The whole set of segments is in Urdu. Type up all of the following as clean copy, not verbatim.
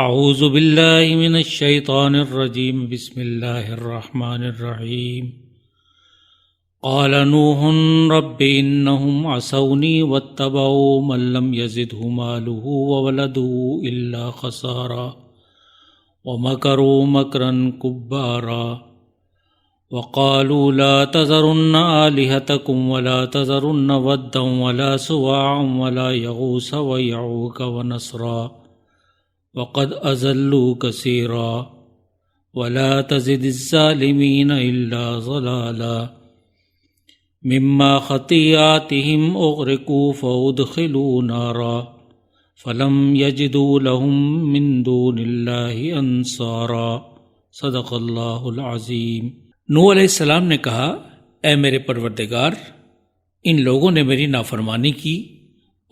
اعوذ باللہ من الشیطان الرجیم بسم اللہ الرحمن الرحیم قال نوح رب انہم عصونی واتبعوا من لم يزده ماله وولده الا خسارا ومکروا مکرا کبارا وقالوا لا تذرن آلهتكم ولا تذرن ودا ولا سواعا ولا يغوث ويعوق ونسرا وقد أضلوا كثيرا ولا تزد الظالمين إلا ضلالا مما خطيئاتهم أغرقوا فأدخلوا نارا فلم يجدوا لهم من دون الله أنصارا صدق اللہ العظیم۔ نوح علیہ السلام نے کہا، اے میرے پروردگار، ان لوگوں نے میری نافرمانی کی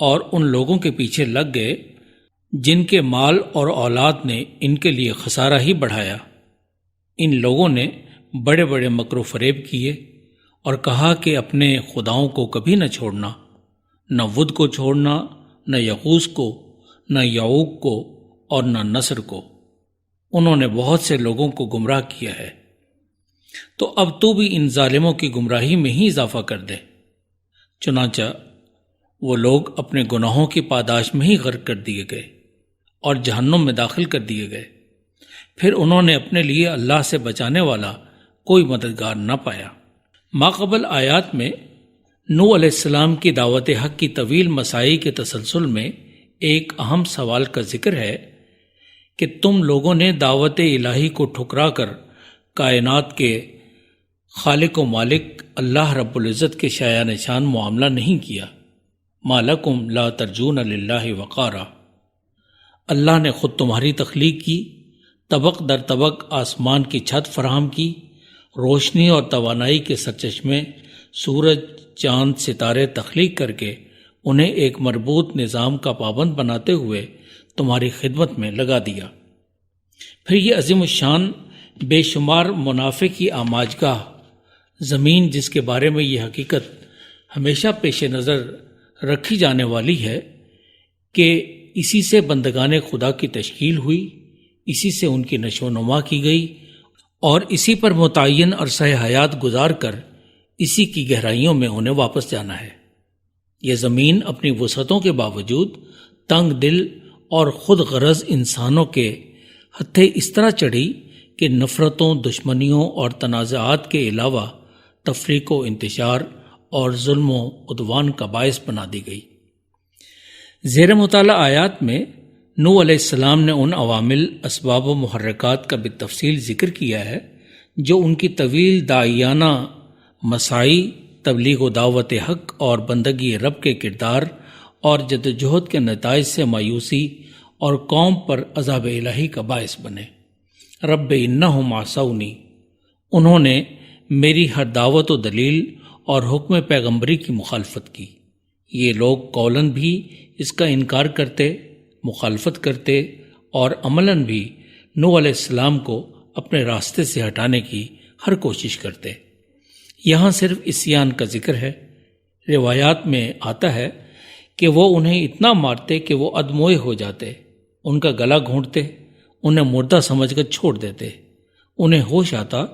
اور ان لوگوں کے پیچھے لگ گئے جن کے مال اور اولاد نے ان کے لیے خسارہ ہی بڑھایا۔ ان لوگوں نے بڑے بڑے مکر و فریب کیے اور کہا کہ اپنے خداؤں کو کبھی نہ چھوڑنا، نہ ود کو چھوڑنا، نہ یغوث کو، نہ یعوق کو اور نہ نصر کو۔ انہوں نے بہت سے لوگوں کو گمراہ کیا ہے، تو اب تو بھی ان ظالموں کی گمراہی میں ہی اضافہ کر دے۔ چنانچہ وہ لوگ اپنے گناہوں کی پاداش میں ہی غرق کر دیے گئے اور جہنم میں داخل کر دیے گئے۔ پھر انہوں نے اپنے لیے اللہ سے بچانے والا کوئی مددگار نہ پایا۔ ماقبل آیات میں نوح علیہ السلام کی دعوت حق کی طویل مساعی کے تسلسل میں ایک اہم سوال کا ذکر ہے کہ تم لوگوں نے دعوت الہی کو ٹھکرا کر کائنات کے خالق و مالک اللہ رب العزت کے شایع نشان معاملہ نہیں کیا۔ ما لکم لا ترجون للہ وقارا، اللہ نے خود تمہاری تخلیق کی، طبق در طبق آسمان کی چھت فراہم کی، روشنی اور توانائی کے سرچشمے سورج، چاند، ستارے تخلیق کر کے انہیں ایک مربوط نظام کا پابند بناتے ہوئے تمہاری خدمت میں لگا دیا۔ پھر یہ عظیم الشان بے شمار منافع کی آماجگاہ زمین، جس کے بارے میں یہ حقیقت ہمیشہ پیش نظر رکھی جانے والی ہے کہ اسی سے بندگان خدا کی تشکیل ہوئی، اسی سے ان کی نشو و نما کی گئی اور اسی پر متعین عرصہ حیات گزار کر اسی کی گہرائیوں میں انہیں واپس جانا ہے۔ یہ زمین اپنی وسعتوں کے باوجود تنگ دل اور خود غرض انسانوں کے ہتھے اس طرح چڑھی کہ نفرتوں، دشمنیوں اور تنازعات کے علاوہ تفریق و انتشار اور ظلم و عدوان کا باعث بنا دی گئی۔ زیر مطالعہ آیات میں نوح علیہ السلام نے ان عوامل، اسباب و محرکات کا بالتفصیل ذکر کیا ہے جو ان کی طویل داعیانہ مساعی، تبلیغ و دعوت حق اور بندگی رب کے کردار اور جدوجہد کے نتائج سے مایوسی اور قوم پر عذاب الہی کا باعث بنے۔ رب انہم عصونی، انہوں نے میری ہر دعوت و دلیل اور حکم پیغمبری کی مخالفت کی۔ یہ لوگ قولاً بھی اس کا انکار کرتے، مخالفت کرتے اور عملاً بھی نوح علیہ السلام کو اپنے راستے سے ہٹانے کی ہر کوشش کرتے۔ یہاں صرف عصیان کا ذکر ہے۔ روایات میں آتا ہے کہ وہ انہیں اتنا مارتے کہ وہ ادموئے ہو جاتے، ان کا گلا گھونٹتے، انہیں مردہ سمجھ کر چھوڑ دیتے۔ انہیں ہوش آتا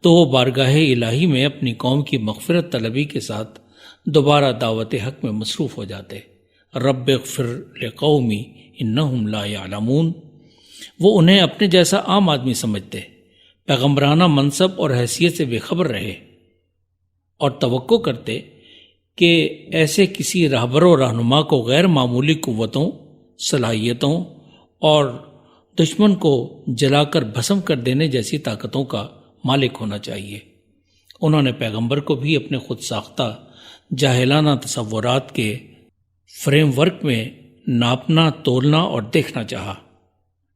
تو وہ بارگاہ الہی میں اپنی قوم کی مغفرت طلبی کے ساتھ دوبارہ دعوت حق میں مصروف ہو جاتے۔ رب اغفر لقومی انہم لا یعلمون، وہ انہیں اپنے جیسا عام آدمی سمجھتے، پیغمبرانہ منصب اور حیثیت سے بے خبر رہے اور توقع کرتے کہ ایسے کسی رہبر و رہنما کو غیر معمولی قوتوں، صلاحیتوں اور دشمن کو جلا کر بھسم کر دینے جیسی طاقتوں کا مالک ہونا چاہیے۔ انہوں نے پیغمبر کو بھی اپنے خود ساختہ جاہلانہ تصورات کے فریم ورک میں ناپنا، تولنا اور دیکھنا چاہا۔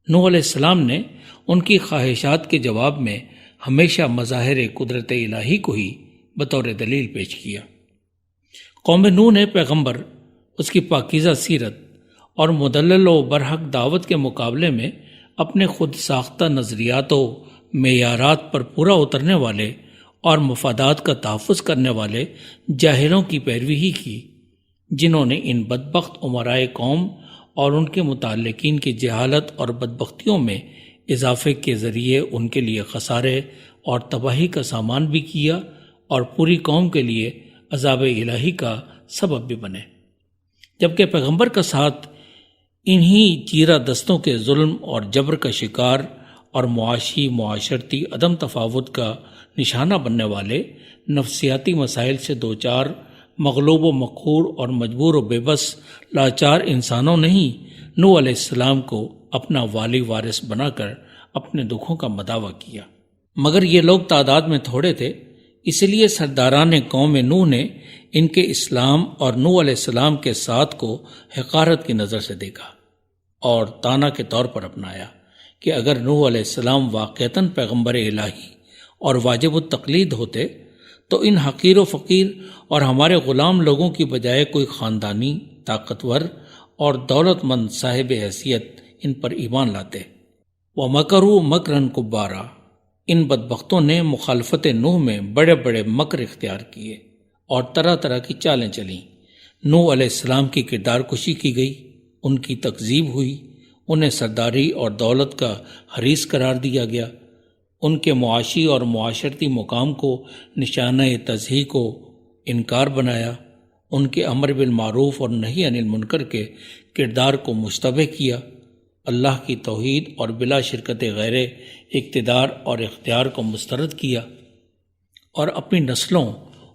نوح علیہ السلام نے ان کی خواہشات کے جواب میں ہمیشہ مظاہر قدرت الہی کو ہی بطور دلیل پیش کیا۔ قوم نوح نے پیغمبر، اس کی پاکیزہ سیرت اور مدلل و برحق دعوت کے مقابلے میں اپنے خود ساختہ نظریات و معیارات پر پورا اترنے والے اور مفادات کا تحفظ کرنے والے جاہلوں کی پیروی ہی کی، جنہوں نے ان بدبخت امرائے قوم اور ان کے متعلقین کی جہالت اور بدبختیوں میں اضافے کے ذریعے ان کے لیے خسارے اور تباہی کا سامان بھی کیا اور پوری قوم کے لیے عذاب الہی کا سبب بھی بنے، جبکہ پیغمبر کا ساتھ انہی چیرہ دستوں کے ظلم اور جبر کا شکار اور معاشی معاشرتی عدم تفاوت کا نشانہ بننے والے نفسیاتی مسائل سے دوچار مغلوب و مقہور اور مجبور و بے بس لاچار انسانوں نے ہی نوح علیہ السلام کو اپنا والی وارث بنا کر اپنے دکھوں کا مداوع کیا، مگر یہ لوگ تعداد میں تھوڑے تھے، اس لیے سرداران قوم نوح نے ان کے اسلام اور نوح علیہ السلام کے ساتھ کو حقارت کی نظر سے دیکھا اور طعنہ کے طور پر اپنایا کہ اگر نوح علیہ السلام واقعتاً پیغمبر الہی اور واجب التقلید ہوتے تو ان حقیر و فقیر اور ہمارے غلام لوگوں کی بجائے کوئی خاندانی، طاقتور اور دولت مند صاحب حیثیت ان پر ایمان لاتے۔ وَمَكَرُوا مَكْرًا كُبَّارًا، ان بدبختوں نے مخالفت نوح میں بڑے بڑے مکر اختیار کیے اور طرح طرح کی چالیں چلیں۔ نوح علیہ السلام کی کردار کشی کی گئی، ان کی تکذیب ہوئی، انہیں سرداری اور دولت کا حریص قرار دیا گیا، ان کے معاشی اور معاشرتی مقام کو نشانہ تضحیک و انکار بنایا، ان کے امر بالمعروف اور نہی عن المنکر کے کردار کو مشتبہ کیا، اللہ کی توحید اور بلا شرکت غیر اقتدار اور اختیار کو مسترد کیا، اور اپنی نسلوں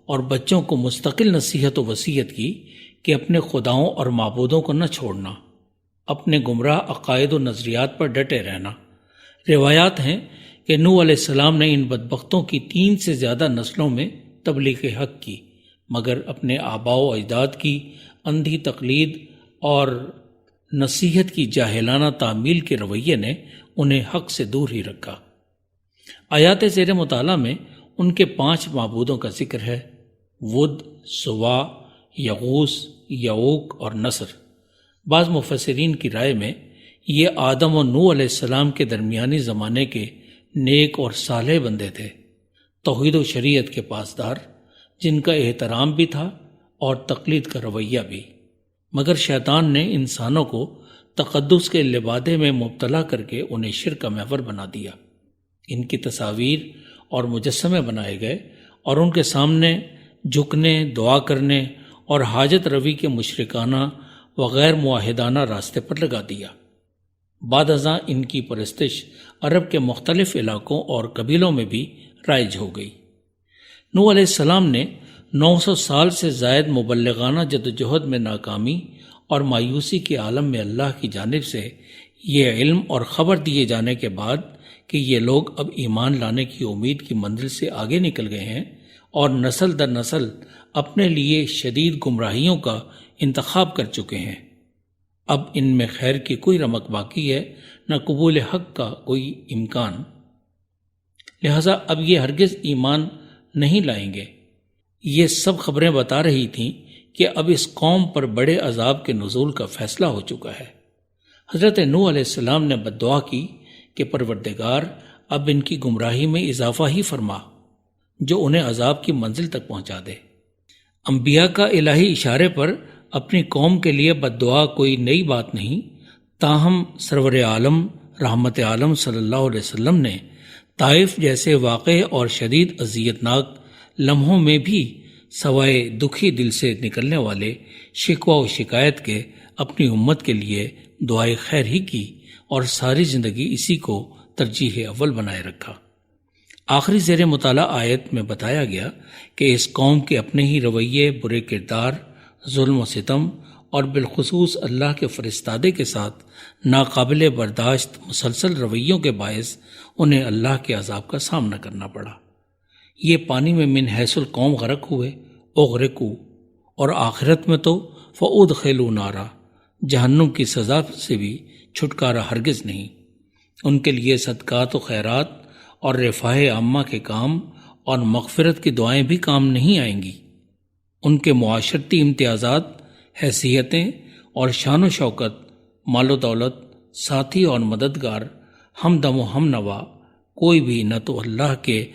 اور بچوں کو مستقل نصیحت و وصیت کی کہ اپنے خداؤں اور معبودوں کو نہ چھوڑنا، اپنے گمراہ عقائد و نظریات پر ڈٹے رہنا۔ روایات ہیں کہ نوح علیہ السلام نے ان بدبختوں کی 3 سے زیادہ نسلوں میں تبلیغ حق کی، مگر اپنے آباء و اجداد کی اندھی تقلید اور نصیحت کی جاہلانہ تعمیل کے رویے نے انہیں حق سے دور ہی رکھا۔ آیات زیر مطالعہ میں ان کے 5 معبودوں کا ذکر ہے: ود، سوا، یغوث، یعوق اور نصر۔ بعض مفسرین کی رائے میں یہ آدم و نوح علیہ السلام کے درمیانی زمانے کے نیک اور صالح بندے تھے، توحید و شریعت کے پاسدار، جن کا احترام بھی تھا اور تقلید کا رویہ بھی، مگر شیطان نے انسانوں کو تقدس کے لبادے میں مبتلا کر کے انہیں شرک کا محور بنا دیا۔ ان کی تصاویر اور مجسمے بنائے گئے اور ان کے سامنے جھکنے، دعا کرنے اور حاجت روی کے مشرکانہ وغیر معاہدانہ راستے پر لگا دیا۔ بعد ازاں ان کی پرستش عرب کے مختلف علاقوں اور قبیلوں میں بھی رائج ہو گئی۔ نوح علیہ السلام نے 900 سال سے زائد مبلغانہ جدوجہد میں ناکامی اور مایوسی کے عالم میں اللہ کی جانب سے یہ علم اور خبر دیے جانے کے بعد کہ یہ لوگ اب ایمان لانے کی امید کی منزل سے آگے نکل گئے ہیں اور نسل در نسل اپنے لیے شدید گمراہیوں کا انتخاب کر چکے ہیں، اب ان میں خیر کی کوئی رمق باقی ہے، نہ قبول حق کا کوئی امکان، لہذا اب یہ ہرگز ایمان نہیں لائیں گے۔ یہ سب خبریں بتا رہی تھیں کہ اب اس قوم پر بڑے عذاب کے نزول کا فیصلہ ہو چکا ہے۔ حضرت نوح علیہ السلام نے بددعا کی کہ پروردگار اب ان کی گمراہی میں اضافہ ہی فرما، جو انہیں عذاب کی منزل تک پہنچا دے۔ انبیاء کا الہی اشارے پر اپنی قوم کے لیے بددعا کوئی نئی بات نہیں، تاہم سرور عالم رحمت عالم صلی اللہ علیہ وسلم نے طائف جیسے واقع اور شدید اذیتناک لمحوں میں بھی سوائے دکھی دل سے نکلنے والے شکوہ و شکایت کے اپنی امت کے لیے دعائے خیر ہی کی اور ساری زندگی اسی کو ترجیح اول بنائے رکھا۔ آخری زیر مطالعہ آیت میں بتایا گیا کہ اس قوم کے اپنے ہی رویے، برے کردار، ظلم و ستم اور بالخصوص اللہ کے فرستادے کے ساتھ ناقابل برداشت مسلسل رویوں کے باعث انہیں اللہ کے عذاب کا سامنا کرنا پڑا۔ یہ پانی میں من حیث القوم غرق ہوئے، اغرقوا، اور آخرت میں تو فادخلوا نارا، جہنم کی سزا سے بھی چھٹکارا ہرگز نہیں۔ ان کے لیے صدقات و خیرات اور رفاہ عامہ کے کام اور مغفرت کی دعائیں بھی کام نہیں آئیں گی۔ ان کے معاشرتی امتیازات، حیثیتیں اور شان و شوکت، مال و دولت، ساتھی اور مددگار، ہمدم و ہم نوا، کوئی بھی نہ تو اللہ کے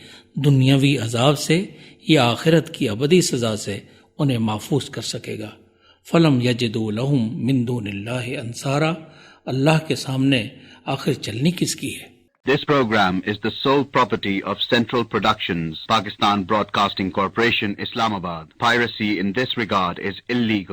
دنیاوی عذاب سے یا آخرت کی ابدی سزا سے انہیں محفوظ کر سکے گا، فلم یجدوا لہم من دون اللہ انصارا، اللہ کے سامنے آخر چلنی کس کی ہے؟ This program is the sole property of Central Productions, Pakistan Broadcasting Corporation, Islamabad. Piracy in this regard is illegal.